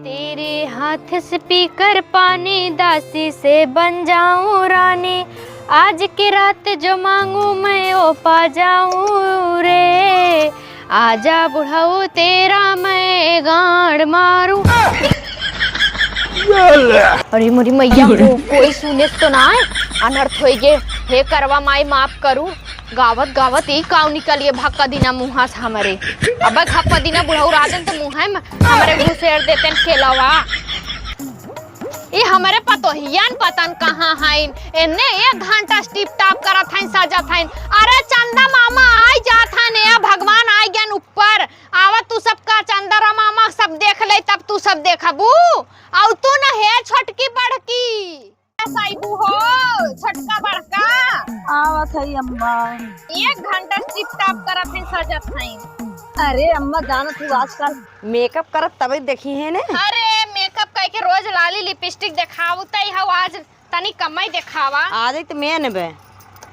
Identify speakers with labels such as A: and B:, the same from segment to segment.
A: तेरे हाथ से पीकर पानी दासी से बन जाऊं रानी, आज की रात जो मांगू मैं वो पा जाऊं रे, आजा बुढ़ाऊ तेरा मैं गाड़ मारूं। अरे मोरी मैया को कोई सुने तो ना है, अनर्थ हो गए। हे करवा माई माफ करू, गावत गावत एक काव निकलिए भक्का दिना मुहा से हमारे। अब भक्का दिना बुढ़ाऊ राजन तो मुहा हमारे घुसेर देते खेलवा। ये हमारे पतोहियन पतन कहाँ हैं, इन्ने 1 घंटा स्टिप टाप करत हैं सजत हैं। अरे चंदा मामा आई जात हैं नया भगवान आई गन ऊपर आवा, तू सबका चंदा मामा सब देख ले तब तू सब देखबू। और तू न है छोटकी बड़की साइबू हो, छोटका बड़का
B: आवत है अम्मा।
A: 1 घंटा स्टिप टाप करत हैं सजत हैं।
B: अरे अम्मा जाना तू आजकल मेकअप करत तभी देखी है ने।
A: अरे मेकअप कह के रोज लाली लिपस्टिक दिखाऊ तई हो, आज तनी कमाई दिखावा।
B: आज तो मैं ने बे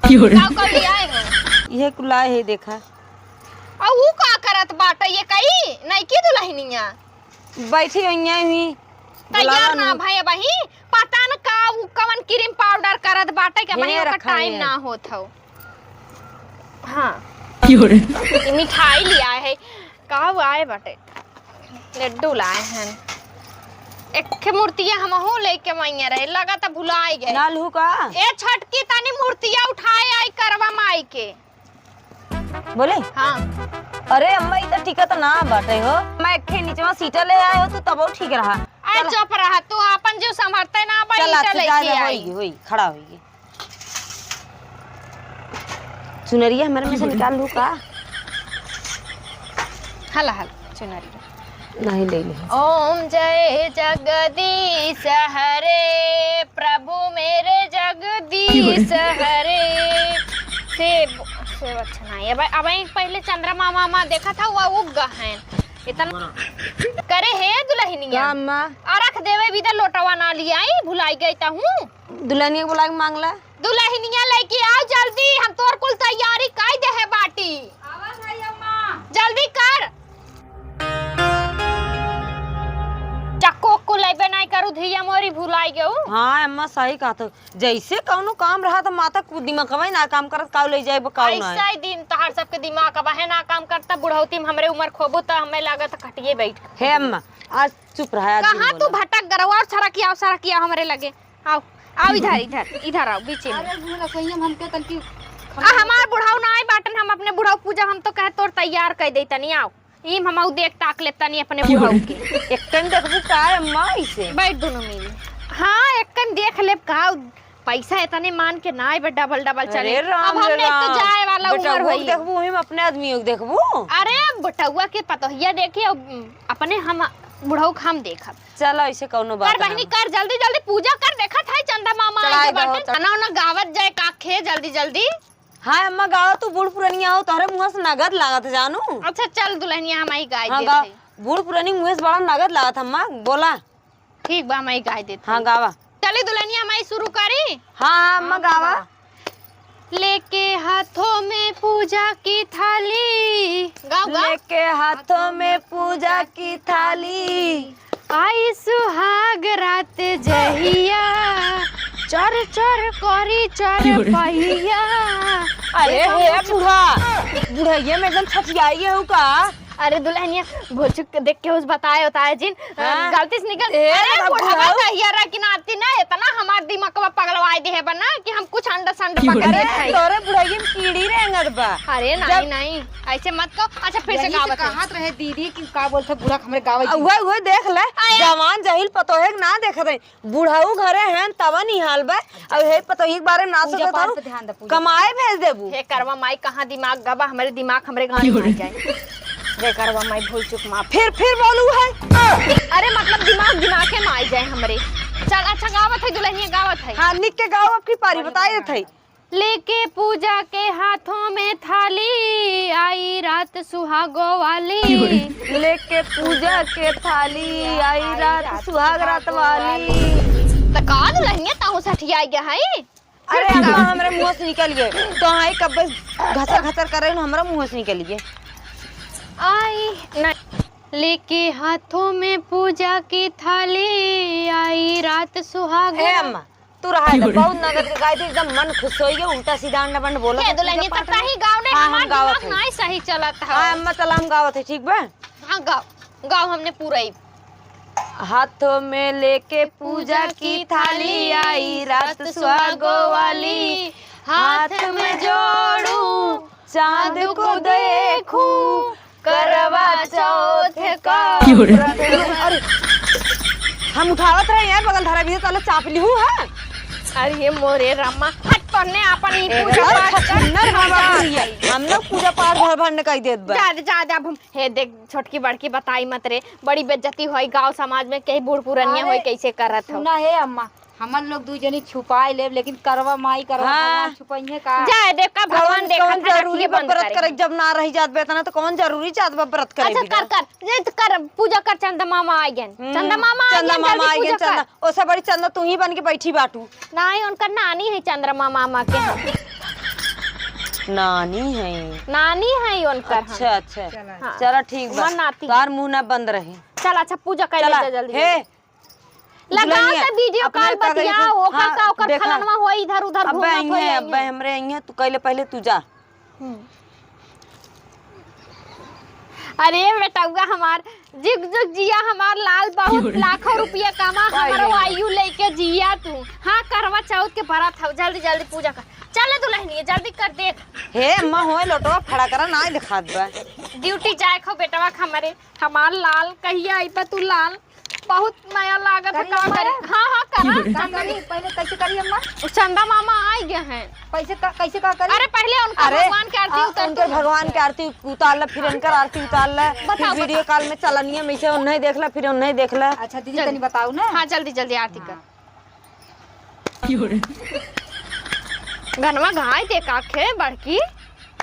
A: का लिया है
B: ये कुलाए है देखा।
A: और वो का करत बाटा ये कई नहीं की दुल्हनिया
B: बैठी हुई
A: तैयार ना भाई बही पता न का वो कवन क्रीम पाउडर करत बाटा के बही ओका टाइम ना होत हो। हां मिठाई लिया है का आए बाटे, लड्डू लाए हैं। एक मूर्तियां हमहू लेके मैया रहे, लगा त भुलाए गए
B: ना लहू का।
A: ए छटकी तनी मूर्तियां उठाए आई करवा माई के
B: बोले।
A: हां
B: अरे अम्मा इधर ठीक है तो ना बाटे हो, मैं एक नीचे सीटा ले आए हो तो तब ठीक रहा।
A: आ चुप रहा तू, अपन जो संभरते ना बड़ी चले के आई
B: होई खड़ा होई। चुनरिया हमारे में से निकाल लू का।
A: हला हला चुनरी
B: नहीं ले ले।
A: ओम जय जगदीश हरे, प्रभु मेरे जगदीश हरे। से अच्छा नहीं अब पहले चंद्रमा मामा देखा था वो उग है इतना करे है दुल्हनिया
B: अम्मा।
A: रख देवे भी लोटवा ना लिया आई, भुलाई गई ता हूँ।
B: दुल्हनिया को बुला के मांग ला।
A: दुल्हनिया लेके आओ जल्दी, हम तोर कुल तैयारी काई दे है बाटी। जल्दी कर चक्को को लेबे नहीं करू धिया मोरी भुलाई गयो।
B: हां अम्मा सही कहा तो, जैसे कौनो काम रहा तो माता को दिमाग कमाई ना काम करत काउ ले जाए बकाउ ना।
A: ऐसा ही दिन तोहार सबके दिमाग का है ना काम करता, बुढ़ौती में हमरे उम्र खोबू त हमें लागत खटिए बैठ।
B: हे अम्मा आज चुप रहा।
A: कहां तू भटक गरवा और सारा किया हमरे लगे। आओ आओ इधर इधर इधर आओ बीच में।
B: अरे भूला कोई हम के तनकी
A: हमार बुढ़ाऊ ना आई बाटन, हम अपने बुढ़ाऊ पूजा हम तो कहे तोर तैयार कर दे तनी। आओ इम हम देख ताक ले तनी अपने बुढ़ाऊ के।
B: एक टन देखबू का अम्मा इसे
A: बैठ दोनों मिल। हां एक कन देख ले का पैसा इतने मान के ना आई डबल डबल चले। अब हमने तो जाए वाला उम्र होई।
B: देखबू हम अपने आदमी को देखबू।
A: अरे बटुआ के पतोहिया देखे अपने हम बुढ़ऊ हम देखब।
B: चलो ऐसे कौनो बात
A: कर बहनी कर जल्दी जल्दी पूजा कर, देखा था चंदा मामा आए बाटे खाना ना गावत जाए काखे जल्दी जल्दी।
B: हां अम्मा गाओ तू बूढ़ पुरानिया हो, तोरे मुंह से नगद लागत जानू।
A: अच्छा चल दुल्हनिया हम आई गाय
B: हाँ,
A: देते।
B: बूढ़ पुरानी मुंह से बड़ा नगद लागत अम्मा बोला।
A: ठीक बा मैं गाय देते।
B: हां गावा
A: चली दुल्हनिया मैं शुरू करी।
B: हां अम्मा गावा।
A: लेके हाथों में पूजा की थाली, गाओ गाओ।
B: लेके हाथों में पूजा की थाली,
A: आई सुहाग रात जहिया, चर चर करी चर पहिया।
B: अरे हे बूढ़ा ये में एकदम छठियाई है का।
A: अरे दुल्हनिया भोचुक देख के उस बताए जिन गलती से निकल। अरे बुढ़ावा तैयार कि नाती ना इतना हमार दिमाग पगलवाई दे है बना कि हम कुछ अंडा संड पकड़े खाई।
B: तोरे बुढ़ाई में कीड़ी रेंगत बा।
A: अरे नहीं ऐसे मत कहो। अच्छा फिर से गावत
B: कहात रहे दीदी कि का बोलथे बूढ़ा हमरे गावे। ओए देख ले जवान जहिल पतोहे ना देखत है, बुढ़ाऊ घरे हैं तब नहीं हाल बा। अब हे पतोही के बारे में ना सोचत हो, कमाए भेज देबू।
A: हे करवा माई कहां दिमाग गबा, हमरे दिमाग हमरे गांव में जाए। रे करवा माई भूल चुक मां
B: फिर बोलू है।
A: अरे मतलब दिमाग के में आई जाए हमरे। चल अच्छा गावत है दुल्हनिया गावत है।
B: हां निक के गाओ अपनी पारी बताई थे।
A: लेके पूजा के हाथों में थाली, आई रात सुहागो वाली।
B: लेके पूजा के थाली, आई रात सुहाग रात वाली।
A: त का दुल्हनिया ताऊ सठिया गया है।
B: अरे अम्मा हमरे मुंह से निकल गए तो आई कब घसर घसर करे हमरा मुंह से निकल गए।
A: आई नहीं लेके हाथों में पूजा की थाली आई रात सुहाग
B: हे अम्मा तू रहा है बहुत नगद के गाय थे एकदम मन खुश हो गया उल्टा सीधा अंडा बंड बोला
A: के दुल्हनी तक ही गाँव ने
B: हाँ,
A: हमार
B: हम गावत
A: दिमाग नहीं सही चलत है।
B: हाँ अम्मा चला हम गावत है ठीक बा।
A: हाँ गाँव हमने पूरा ही
B: हाथों में लेके पूजा की थाली आई रात सुहागो वाली हाथ में जोड़ू चांद को देखूं करवा चौथ का अरे हम उठावत रहे यार बगल धरा भी चलो चाप ली हूँ है।
A: अरे ये मोरे रामा हट पढ़ने अपन ही पूजा पाठ कर
B: हम लोग पूजा पाठ भर भर कह देत बा
A: ज्यादा अब हम हे देख छोटकी बड़की बताई मत रे बड़ी बेइज्जती होई गांव समाज में कई बूढ़ पुरनिया होई कैसे करत हो
C: सुना है अम्मा हमन लोग दू जनी छुपाए लेब लेकिन करवा माई करवा
B: हाँ।
C: छुपाइए का
A: जाए देख का भगवान देखा
B: कौन जरूरी बा व्रत करे जब ना रही जात बेतना तो कौन जरूरी चाहत बा व्रत करे
A: अच्छा कर पूजा कर चंदा मामा आ गए चंदा मामा
B: आई गए चंदा ओसे बड़ी चंदा तू ही बन के बैठी बाटू
A: नहीं उनका नानी है चंद्रमा मामा के
B: नानी है
A: नानी है उनका
B: अच्छा अच्छा चलो ठीक बा तार मुंह ना बंद रहे
A: चल अच्छा पूजा कर ले जल्दी
B: हे
A: लगाओ तो वीडियो कॉल बतियाओ ओकर फलनवा होई इधर उधर घूमत होई
B: अब हमरे अइहे तू कहले पहले तू जा।
A: अरे बेटाउआ हमार जिग जिग जिया हमार लाल बहुत लाखों रुपया कमा हमारो आयु लेके जिया तू। हाँ करवा चौथ के बरात हो जल्दी जल्दी पूजा कर चले दुल्हनिया जल्दी कर देख
B: हे अम्मा होए लोटवा खड़ा करा ना दिखात बा
A: ड्यूटी जाए खो बेटवा हमारे हमार लाल कहिया आई तू लाल बहुत नया लागत है का करे। हाँ करा
C: पहले कैसे करी अम्मा
A: चंदा मामा आ गए हैं
C: कैसे का करी
A: अरे पहले उनका भगवान की आरती उतार
B: उनके भगवान की आरती उतार ला फिर इनकर आरती उतार ला फिर वीडियो कॉल में चलनिया में से उन्हें देख ला फिर उन्हें देख ला।
C: अच्छा दीदी तनी बताओ ना।
A: हाँ जल्दी जल्दी आरती कर घनवा घाय देख आखे बड़की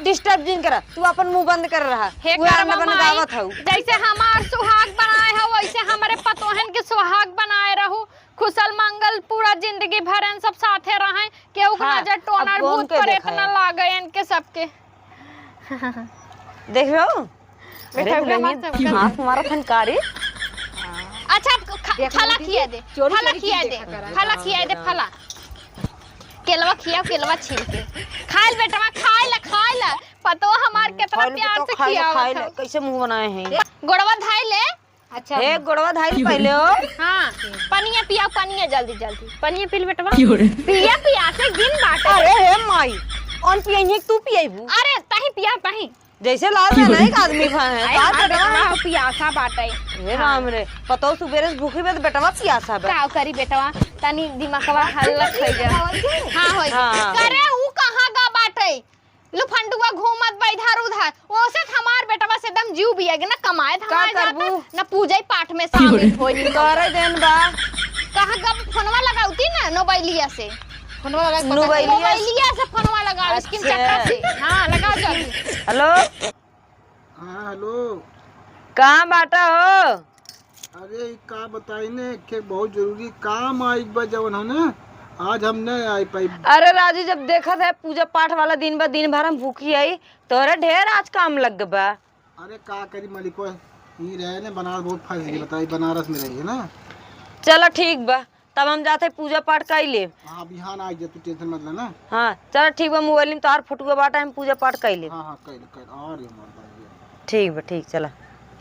B: डिस्टर्ब जिन करा तू अपन मुंह बंद कर रहा
A: हे
B: गावत हूँ
A: जैसे हमार सुहाग बनाए हो वैसे हमारे पतोहन के सुहाग बनाए रहू खुशल मंगल पूरा जिंदगी भर इन सब साथे रहे केहू के नजर टोनर भूत प्रेत न लागे इनके सबके
B: देख लो हाथ मारा फनकारी।
A: अच्छा फला खिया दे फला खिया दे फला केलवा केलवा छील के खाइल बेटवा खाइल पतो हमार कितना प्यार से खियावत है
B: कैसे मुंह बनाए हैं
A: गोड़वा धाई ले।
C: अच्छा
B: हे गोड़वा धाई पहले हो।
A: हाँ पनिया पिया पनिया जल्दी जल्दी पनिया पील बेटवा पिया से गिन बाटे।
B: अरे हे माई ऑन पियही तू पियबू
A: अरे तही पिया तही
B: जैसे लाल है ना एक आदमी
A: बेटवा पियासा बाटे।
B: हे राम रे पतो सुबेरे भूखी बे बेटवा पियासा बे
A: का करी बेटवा तनी दिमागवा हल्लक हो गया। हां होई करे ऊ कहां गा बाटे लुफंडुआ घूमत बा इधर उधर ओसे हमार बेटवा से एकदम जीव बिया ना कमाए हमारे जाता ना पूजा पाठ में शामिल होई
B: करे देन बा
A: कहां गा फोनवा लगाउती ना मोबाइलिया से
C: फोनवा लगा
A: मोबाइलिया से फोनवा लगाओ स्क्रीन चक्कर से। हां लगाओ जल्दी।
B: हेलो
D: हाँ हेलो
B: कहां बाटा हो।
D: अरे का बताई ने के बहुत जरूरी काम आई बा जवन है ना आज हम नहीं आई पाई।
B: अरे राजू जब देखा था पूजा पाठ वाला दिन बा दिन भर हम भूखी आई तोरे ढेर आज काम लग बा।
D: अरे का करी मलिको ही रहे ने बनारस बहुत फंस गई बताई बनारस में रही है ना।
B: चलो ठीक बा तब हम जाते पूजा पाठ कर ले।
D: हाँ बिहान आई जा तू टेंशन मत लेना।
B: हाँ चलो ठीक बा मोबाइल में तोहार फोटो बाटा हम पूजा पाठ कर ले।
D: हाँ कर और ये मत
B: ठीक बा ठीक चला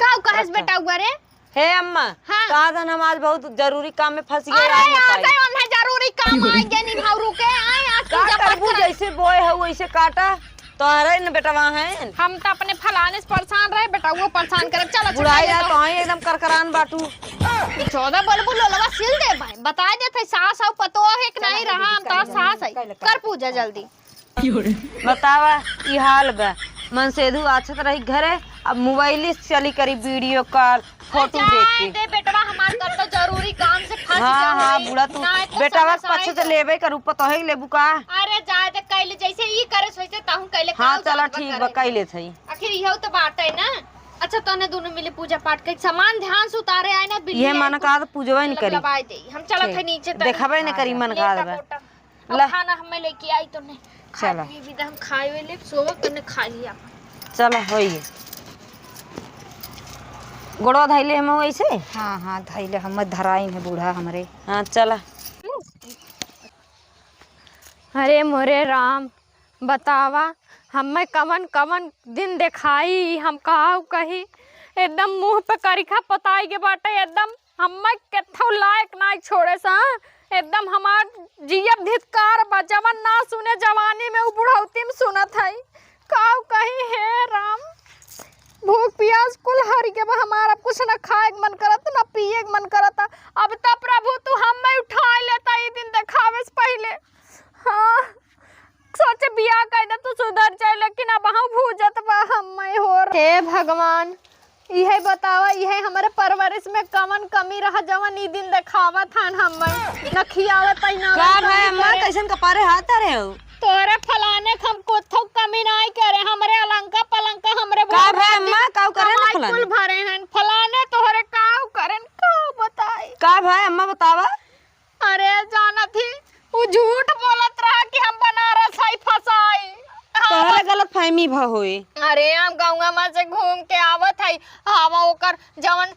A: का कहस बेटा उगरे
B: हे अम्मा
A: हाँ।
B: कहा था हम आज बहुत जरूरी काम में फंस गए।
A: अरे आज उन्हें जरूरी काम आ गया निभाव रुके आए आज पूजा पाठ
B: करबू जैसे बोए है वैसे काटा तो अरे न बेटा वहां है
A: हम तो अपने फलाने से परेशान रहे बेटा वो परेशान करे चलो
B: बुढ़ाई है तो ही एकदम करकरान बाटू
A: 14 बल्बू लोलवा सिल दे भाई बता देते सास और पतो है कि नहीं रहा हम तो सास है कर पूजा जल्दी
B: बतावा ई हाल बा मन सेधु आछत रही घरे अब मोबाइल से चली करी वीडियो कॉल फोटो देख के
A: दे बेटवा हमार कर तो जरूरी काम से फंस गया
B: हाँ हाँ बुढ़ा तू बेटावा पछे से लेबे कर ऊपर तो है लेबू का।
A: अरे जाए तो कैले जैसे ई करे सोचे ताहू कैले
B: हाँ चला ठीक बा कैले थई
A: आखिर इहो तो बात है ना। अच्छा तने दोनों मिले पूजा पाठ के सामान ध्यान से उतारे आए ना
B: ये मन का तो पूजवा नहीं करी
A: लगाई दे हम चलत है नीचे
B: देखाबे न करी मन का
A: ला खाना हमें लेके आई तो नहीं
B: चला
A: भी हम खाए हुए ले सोवा करने खा लिया
B: चला होई गोड़वा धैले हम वैसे।
C: हाँ हाँ धैले हम धराइन है बूढ़ा हमरे।
B: हाँ चला।
A: अरे मोरे राम, बतावा हमें कवन कवन दिन दिखाई, हम कहा कही एकदम मुंह पे करिखा पताई के बाटे, एकदम हमें केथो लायक ना छोड़े सा, एकदम हमार जियब धिक्कार बचवन ना सुने जवानी में उ बुढ़ौती में सुनत है। काऊ कही है राम, भूख प्यास कुल हरी के बा हमारा, कुछ न खाए के मन करत न पिए के मन करत। अब तो प्रभु तू हमें उठा लेता ये दिन दिखावे से पहले। हाँ सोचे बियाह कर दे तू सुधर जाए, लेकिन अब हम भूजत बा हमें हो। हे भगवान, यह बतावा यह हमारे परवरिश में कवन कमी रहा जवन ई दिन दिखावत हन हमें न खियावत ना।
B: का भाई अम्मा कैसन कपारे हाथ रहे हो?
A: तोरे फलाने हम कोथो कमी नहीं करे, हमरे अलंका पलंका हमरे
B: का भाई अम्मा काऊ करे ना
A: कुल
B: फलाने?
A: भरे हैं फलाने तोहरे काऊ करेन काऊ बताई।
B: का भाई अम्मा बतावा।
A: अरे जाना थी वो झूठ बोलत रहा कि हम बनारस है फसाई।
B: तोहरे गलत फहमी भ होई।
A: अरे हम गाँव में से घूम के आवत है, हवा ओकर जवन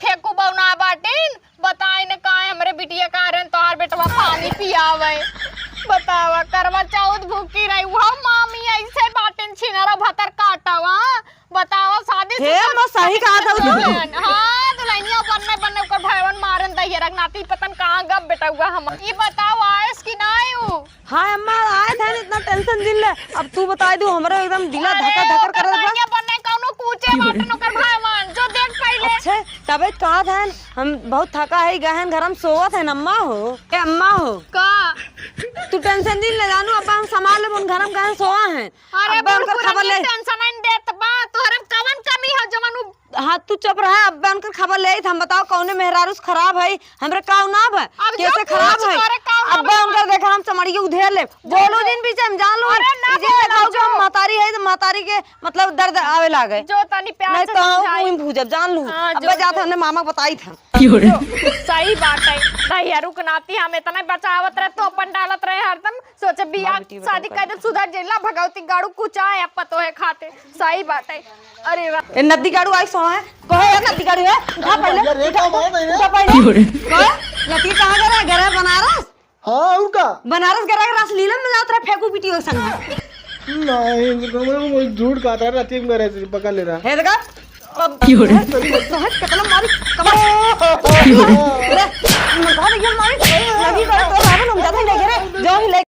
A: फेंकू बौना बाटिन बताई न का हमरे बिटिया का रन तोहार बेटवा पानी पियावे। बतावा करवा चौथ भूखी रही वो मामी ऐसे बाटिन छिनारा भतर काटावा। बतावा शादी
B: हे अम्मा सही कहा था तू।
A: हाँ दुल्हनिया बनने बनने ओकर भैवन मारन दहिए रख नाती पतन कहां गब बेटा हुआ हम। ये बताओ आयस की नाई हूं।
B: हाँ अम्मा आए थे इतना टेंशन दिल ले, अब तू बता दू हमरे एकदम दिला धक्का धक्का करत बा।
A: ये बनने कौनो कूचे बाटन ओकर भैवन जो देख पहले।
B: अच्छा तबे कहा था हम बहुत थका है गहन घर हम सोवत है अम्मा हो। ए अम्मा हो
A: का
B: तू टेंशन दिल ले जानू अब हम संभाल ले उन घर हम गहन सोवा है।
A: अरे
B: अब उनकर खबर ले।
A: टेंशन नहीं देत बा तोहरे कवन कमी है जवन
B: हाँ तू चुप रहा, अब उनकर खबर ले हम बताओ कौने मेहरारूस खराब है हमरे काऊ ना बा कैसे खराब है। अब उनकर देखा हम चमड़ी के उधेर ले बोलो दिन बीच हम जान लो जो मातारी है तो मातारी के मतलब दर्द आवे लागे
A: जो तनी प्यार
B: नहीं
A: से
B: तो
A: समझाई।
B: हम भूजब जान लू।
A: हाँ,
B: अब
A: जो-
B: जाते हमने मामा बताई था।
A: सही बात है दहिया रुकनाती हम इतना बचावत रहे तो अपन डालत रहे हरदम सोचे बियाह शादी कर दे सुधर जेला भगवती गाड़ू कुचा है पतो है खाते। सही बात है। अरे वाह
B: ए नदी गाड़ू आई सो है कहे ये नदी गाड़ू है उठा पहले
D: अरे
B: उठा
D: बहुत है
B: उठा पहले कहे नदी कहां गया घर है बनारस।
D: हाँ और का
B: बनारस गया रस लीला में जात रहा फेंकू पीटी संग
D: नहीं वो झूठ कहता है राती में करे पकड़ ले रहा
B: है देखा अब सहज कितना मारी कमर अरे मन कहा ये मारी लगी करे तो रावण हम जाते ले गए जो ही ले